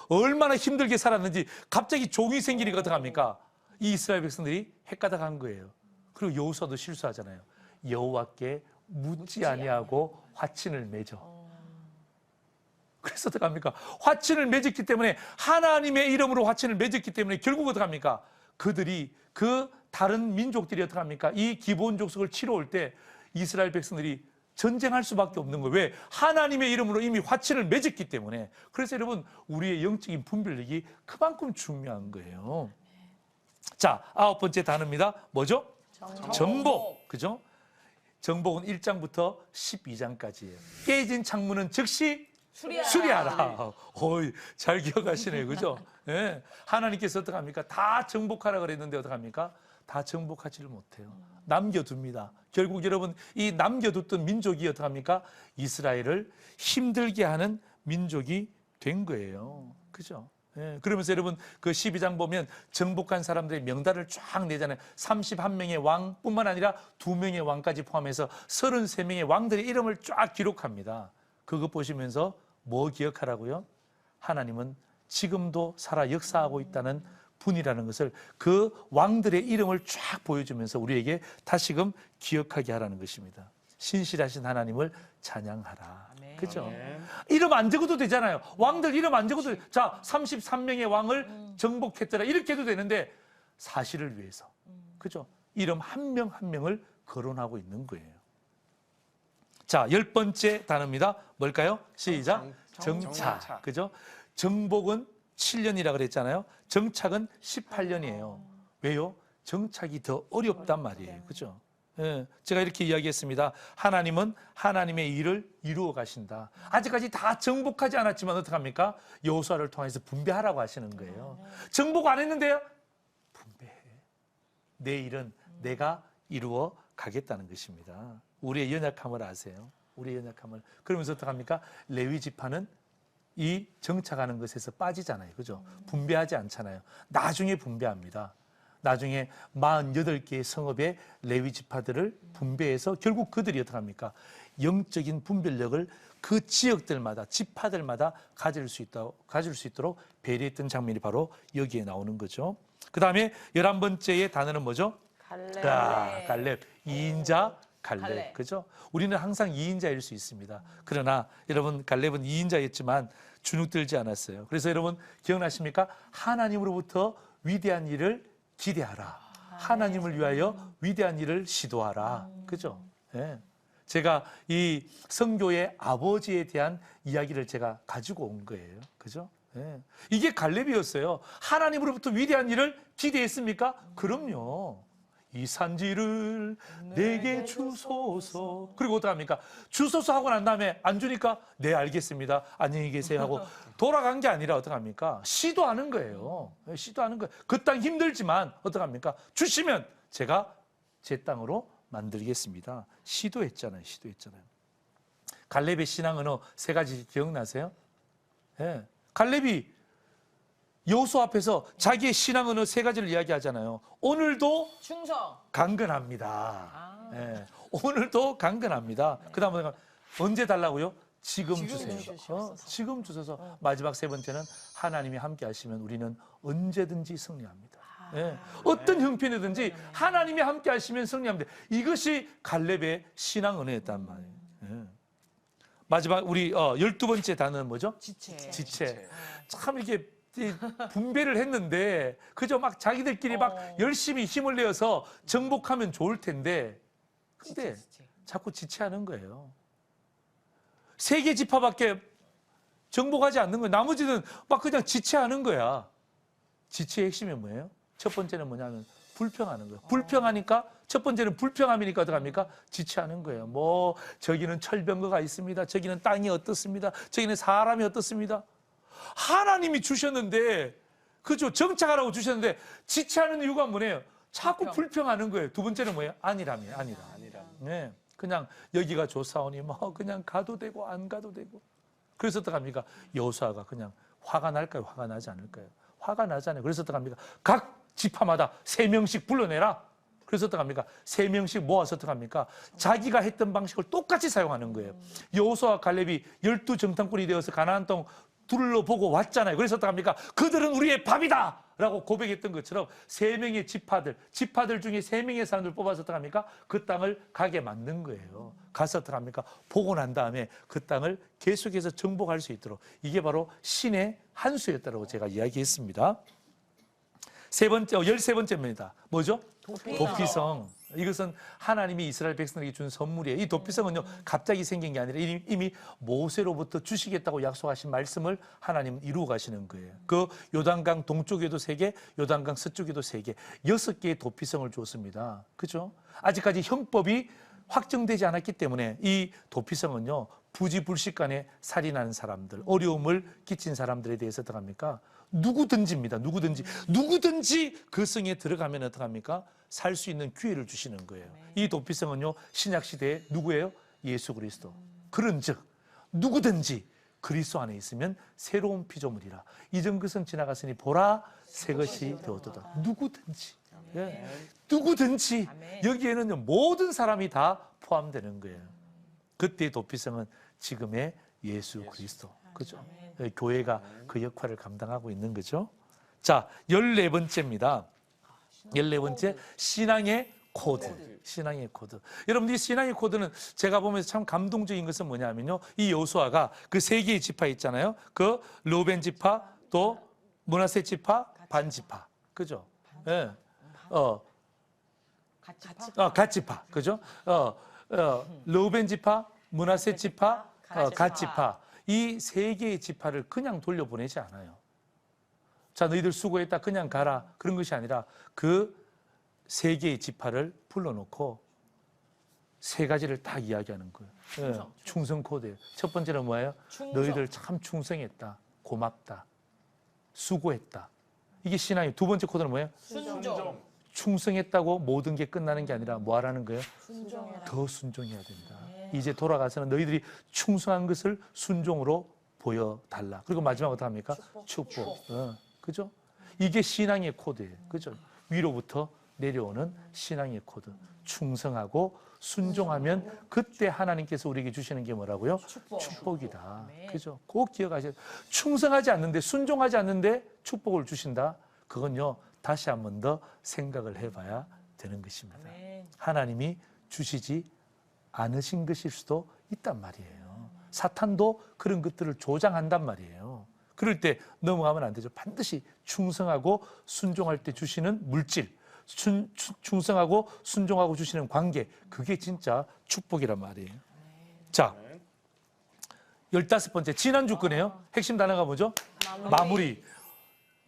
얼마나 힘들게 살았는지 갑자기 종이 생기니까 어떡합니까? 이 이스라엘 백성들이 헷가닥한 거예요. 그리고 여호수아도 실수하잖아요. 여호와께 묻지 아니하고 화친을 맺어. 그래서 어떡합니까? 화친을 맺었기 때문에 하나님의 이름으로 화친을 맺었기 때문에 결국 어떡합니까? 그들이 그 다른 민족들이 어떡합니까? 이 기브온 족속을 치러 올 때 이스라엘 백성들이 전쟁할 수밖에 없는 거예요. 왜? 하나님의 이름으로 이미 화친을 맺었기 때문에. 그래서 여러분 우리의 영적인 분별력이 그만큼 중요한 거예요. 자, 아홉 번째 단어입니다. 뭐죠? 정복. 그죠? 정복은 1장부터 12장까지예요. 깨진 창문은 즉시 수리하라. 어이, 잘 기억하시네요. 그죠? 네. 하나님께서 어떡합니까? 다 정복하라 그랬는데 어떡합니까? 다 정복하지를 못해요. 남겨둡니다. 결국 여러분 이 남겨뒀던 민족이 어떡합니까? 이스라엘을 힘들게 하는 민족이 된 거예요. 그죠? 예, 그러면서 여러분 그 12장 보면 정복한 사람들의 명단을 쫙 내잖아요. 31명의 왕뿐만 아니라 2명의 왕까지 포함해서 33명의 왕들의 이름을 쫙 기록합니다. 그거 보시면서 뭐 기억하라고요? 하나님은 지금도 살아 역사하고 있다는 분이라는 것을 그 왕들의 이름을 쫙 보여주면서 우리에게 다시금 기억하게 하라는 것입니다. 신실하신 하나님을 찬양하라. 그죠? 이름 안 적어도 되잖아요. 왕들 이름 안 적어도 돼. 자, 33명의 왕을 정복했더라. 이렇게 해도 되는데 사실을 위해서. 그죠? 이름 한 명 한 명을 거론하고 있는 거예요. 자, 10번째 단어입니다. 뭘까요? 시작. 정착. 그죠? 정복은 7년이라 그랬잖아요. 정착은 18년이에요. 왜요? 정착이 더 어렵단 말이에요. 그죠? 예, 제가 이렇게 이야기했습니다. 하나님은 하나님의 일을 이루어 가신다. 아직까지 다 정복하지 않았지만 어떡합니까? 여호수아를 통해서 분배하라고 하시는 거예요. 정복 안 했는데요? 분배해. 내 일은 내가 이루어 가겠다는 것입니다. 우리의 연약함을 아세요. 우리의 연약함을. 그러면서 어떡합니까? 레위 지파는 이 정착하는 것에서 빠지잖아요. 그죠? 분배하지 않잖아요. 나중에 분배합니다. 나중에 48개의 성읍의 레위 지파들을 분배해서 결국 그들이 어떻게 합니까? 영적인 분별력을 그 지역들마다 지파들마다 가질 수 있도록 배려했던 장면이 바로 여기에 나오는 거죠. 그 다음에 11번째의 단어는 뭐죠? 갈렙. 2인자 갈렙. 그죠? 우리는 항상 2인자일 수 있습니다. 그러나 여러분 갈렙은 2인자였지만 주눅들지 않았어요. 그래서 여러분 기억나십니까? 하나님으로부터 위대한 일을 기대하라. 하나님을 위하여 위대한 일을 시도하라. 그죠? 예. 제가 이 성교의 아버지에 대한 이야기를 제가 가지고 온 거예요. 그죠? 예. 이게 갈렙이었어요. 하나님으로부터 위대한 일을 기대했습니까? 그럼요. 이 산지를 내게 주소서. 그리고 어떡합니까? 주소서 하고 난 다음에 안 주니까 네 알겠습니다. 안녕히 계세요 하고 돌아간 게 아니라 어떡합니까? 시도하는 거예요. 시도하는 거예요. 그 땅 힘들지만 어떡합니까? 주시면 제가 제 땅으로 만들겠습니다. 시도했잖아요. 갈렙의 신앙 언어 3가지 기억나세요? 예. 갈렙이 여호수아 앞에서 자기의 신앙 언어 3가지를 이야기하잖아요. 오늘도 충성. 강건합니다. 예. 오늘도 강건합니다. 그다음에 언제 달라고요? 지금 주세요. 지금 주셔서 마지막 3번째는 하나님이 함께 하시면 우리는 언제든지 승리합니다. 예. 어떤 형편이든지 하나님이 함께 하시면 승리합니다. 이것이 갈렙의 신앙 은혜였단 말이에요. 예. 마지막 우리 12번째 단어는 뭐죠? 지체. 참 이게 분배를 했는데 그저 막 자기들끼리 막 열심히 힘을 내어서 정복하면 좋을 텐데 근데 자꾸 지체하는 거예요. 3개 지파밖에 정복하지 않는 거예요. 나머지는 막 그냥 지체하는 거야. 지체의 핵심이 뭐예요? 첫 번째는 뭐냐면 불평하는 거예요. 불평하니까 첫 번째는 불평함이니까 어떡합니까? 지체하는 거예요. 뭐 저기는 철병거가 있습니다. 저기는 땅이 어떻습니다. 저기는 사람이 어떻습니다. 하나님이 주셨는데 그죠? 정착하라고 주셨는데 지체하는 이유가 뭐예요? 자꾸 불평하는 거예요. 2번째는 뭐예요? 아니라. 네, 그냥 여기가 좋사오니 뭐 그냥 가도 되고 안 가도 되고. 그래서 어떡합니까? 여호수아가 그냥 화가 날까요? 화가 나지 않을까요? 화가 나잖아요. 그래서 어떡합니까? 각 지파마다 3명씩 불러내라. 그래서 어떡합니까? 3명씩 모아서 어떡합니까? 자기가 했던 방식을 똑같이 사용하는 거예요. 여호수아와 갈렙이 12정탐꾼이 되어서 가나안 땅 둘러보고 왔잖아요. 그래서 어떡합니까? 그들은 우리의 밥이다! 라고 고백했던 것처럼 3명의 지파들 중에 3명의 사람들 뽑아서 어떡합니까? 그 땅을 가게 만든 거예요. 가서 어떡합니까? 보고 난 다음에 그 땅을 계속해서 정복할 수 있도록 이게 바로 신의 한 수였다고 제가 이야기했습니다. 13번째입니다. 뭐죠? 도피성. 이것은 하나님이 이스라엘 백성에게 준 선물이에요. 이 도피성은요, 갑자기 생긴 게 아니라 이미 모세로부터 주시겠다고 약속하신 말씀을 하나님은 이루어 가시는 거예요. 그 요단강 동쪽에도 3개, 요단강 서쪽에도 3개, 6개의 도피성을 줬습니다. 그죠? 아직까지 형법이 확정되지 않았기 때문에 이 도피성은요, 부지불식간에 살인하는 사람들, 어려움을 끼친 사람들에 대해서 어떡합니까? 누구든지입니다. 누구든지 그 성에 들어가면 어떡합니까? 살 수 있는 기회를 주시는 거예요. 이 도피성은요, 신약 시대에 누구예요? 예수 그리스도. 그런즉 누구든지 그리스도 안에 있으면 새로운 피조물이라. 이전 것은 지나갔으니 보라 새 것이 되었도다. 누구든지. 예. 누구든지 여기에는 모든 사람이 다 포함되는 거예요. 그때의 도피성은 지금의 예수 그리스도. 그죠? 예, 교회가 그 역할을 감당하고 있는 거죠. 자, 14번째입니다. 14번째, 신앙의 코드. 신앙의 코드. 여러분들 이 신앙의 코드는 제가 보면서 참 감동적인 것은 뭐냐면요. 이 여호수아가 그 세 개의 지파 있잖아요. 그 르우벤 지파, 또 므낫세 지파, 반 지파. 그죠? 예. 갓 지파. 그죠? 르우벤 지파, 므낫세 지파, 갓 지파. 이 세 개의 지파를 그냥 돌려보내지 않아요. 자, 너희들 수고했다. 그냥 가라. 그런 것이 아니라 그 세 개의 지파를 불러놓고 세 가지를 딱 이야기하는 거예요. 충성 코드예요. 첫 번째는 뭐예요? 너희들 참 충성했다. 고맙다. 수고했다. 이게 신앙이에요. 두 번째 코드는 뭐예요? 순종. 충성했다고 모든 게 끝나는 게 아니라 뭐 하라는 거예요? 순종해라. 더 순종해야 된다. 이제 돌아가서는 너희들이 충성한 것을 순종으로 보여달라. 그리고 마지막으로 어떻게 합니까? 축복. 그죠? 이게 신앙의 코드예요. 그죠? 위로부터 내려오는 신앙의 코드. 충성하고 순종하면 그때 하나님께서 우리에게 주시는 게 뭐라고요? 축복이다. 그죠? 꼭 기억하셔야 돼요. 충성하지 않는데, 순종하지 않는데 축복을 주신다. 그건요, 다시 한 번 더 생각을 해봐야 되는 것입니다. 하나님이 주시지 않으신 것일 수도 있단 말이에요. 사탄도 그런 것들을 조장한단 말이에요. 그럴 때 넘어가면 안 되죠. 반드시 충성하고 순종할 때 주시는 물질, 충성하고 순종하고 주시는 관계, 그게 진짜 축복이란 말이에요. 자, 15번째, 지난주 거네요. 핵심 단어가 뭐죠? 마무리.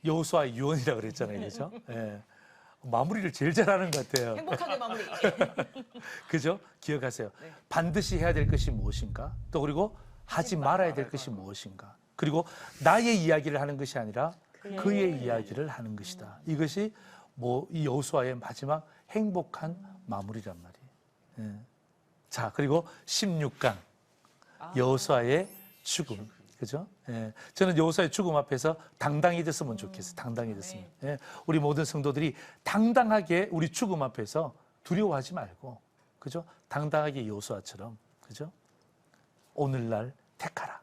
여호수아의 유언이라고 그랬잖아요. 그죠? 예. 마무리를 제일 잘하는 것 같아요. 행복하게 마무리. 그죠? 기억하세요. 반드시 해야 될 것이 무엇인가? 또 그리고 하지 말아야 될 것이 무엇인가? 그리고 나의 이야기를 하는 것이 아니라 그의 이야기를 하는 것이다. 이것이 이 여호수아의 마지막 행복한 마무리란 말이에요. 예. 자, 그리고 16강 여호수아의 죽음. 그죠? 예. 저는 여호수아의 죽음 앞에서 당당해졌으면 좋겠어요. 당당해졌으면. 예. 우리 모든 성도들이 당당하게 우리 죽음 앞에서 두려워하지 말고, 그죠? 당당하게 여호수아처럼, 그죠? 오늘날 택하라.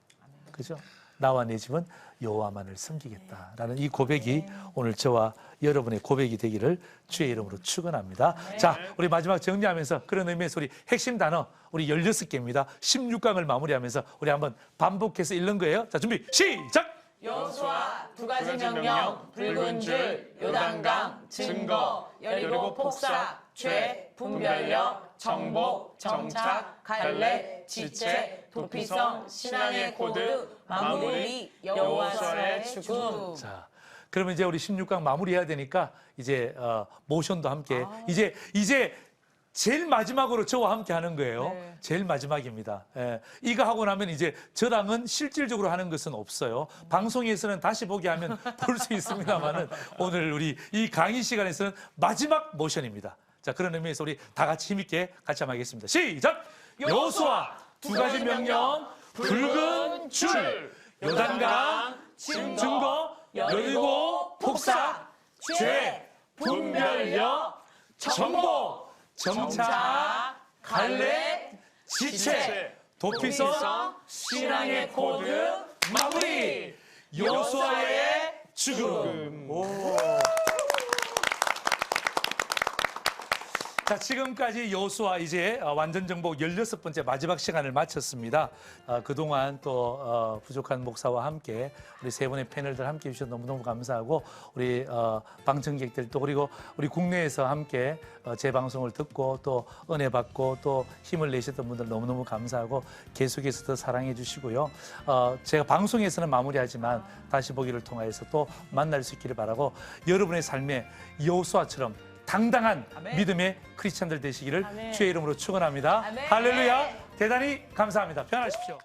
그죠? 나와 내 집은 여호와만을 섬기겠다라는 이 고백이 오늘 저와 여러분의 고백이 되기를 주의 이름으로 축원합니다. 자, 우리 마지막 정리하면서 그런 의미에서 우리 핵심 단어 우리 16개입니다. 16강을 마무리하면서 우리 한번 반복해서 읽는 거예요. 자, 준비 시작. 여호수아 두 가지 명령, 붉은 줄, 요단강, 증거, 여리고 폭사, 죄, 분별력, 정복, 정착, 갈렙, 지체, 도피성, 신앙의 코드, 마무리, 여호수아의 죽음. 자, 그러면 이제 우리 16강 마무리해야 되니까 이제 모션도 함께 이제 제일 마지막으로 저와 함께 하는 거예요. 제일 마지막입니다. 예. 이거 하고 나면 이제 저랑은 실질적으로 하는 것은 없어요. 방송에서는 다시 보기 하면 볼 수 있습니다만은 오늘 우리 이 강의 시간에서는 마지막 모션입니다. 자, 그런 의미에서 우리 다 같이 힘있게 같이 한번 하겠습니다. 시작! 여호수아 두 가지 명령, 붉은 줄, 요단강, 증거, 여리고 폭사, 죄, 분별력, 정복, 정착, 갈렙, 지체, 도피성, 신앙의 코드, 마무리, 여호수아의 죽음. 자, 지금까지 여호수아 이제 완전 정복 16번째 마지막 시간을 마쳤습니다. 그동안 또 부족한 목사와 함께 우리 세 분의 패널들 함께 해주셔서 너무너무 감사하고 우리 방청객들 또 그리고 우리 국내에서 함께 제 방송을 듣고 또 은혜 받고 또 힘을 내셨던 분들 너무너무 감사하고 계속해서 더 사랑해 주시고요. 제가 방송에서는 마무리하지만 다시 보기를 통해서 또 만날 수 있기를 바라고 여러분의 삶에 여호수아처럼 당당한 믿음의 크리스찬들 되시기를 주의 이름으로 축원합니다. 할렐루야. 대단히 감사합니다. 편안하십시오.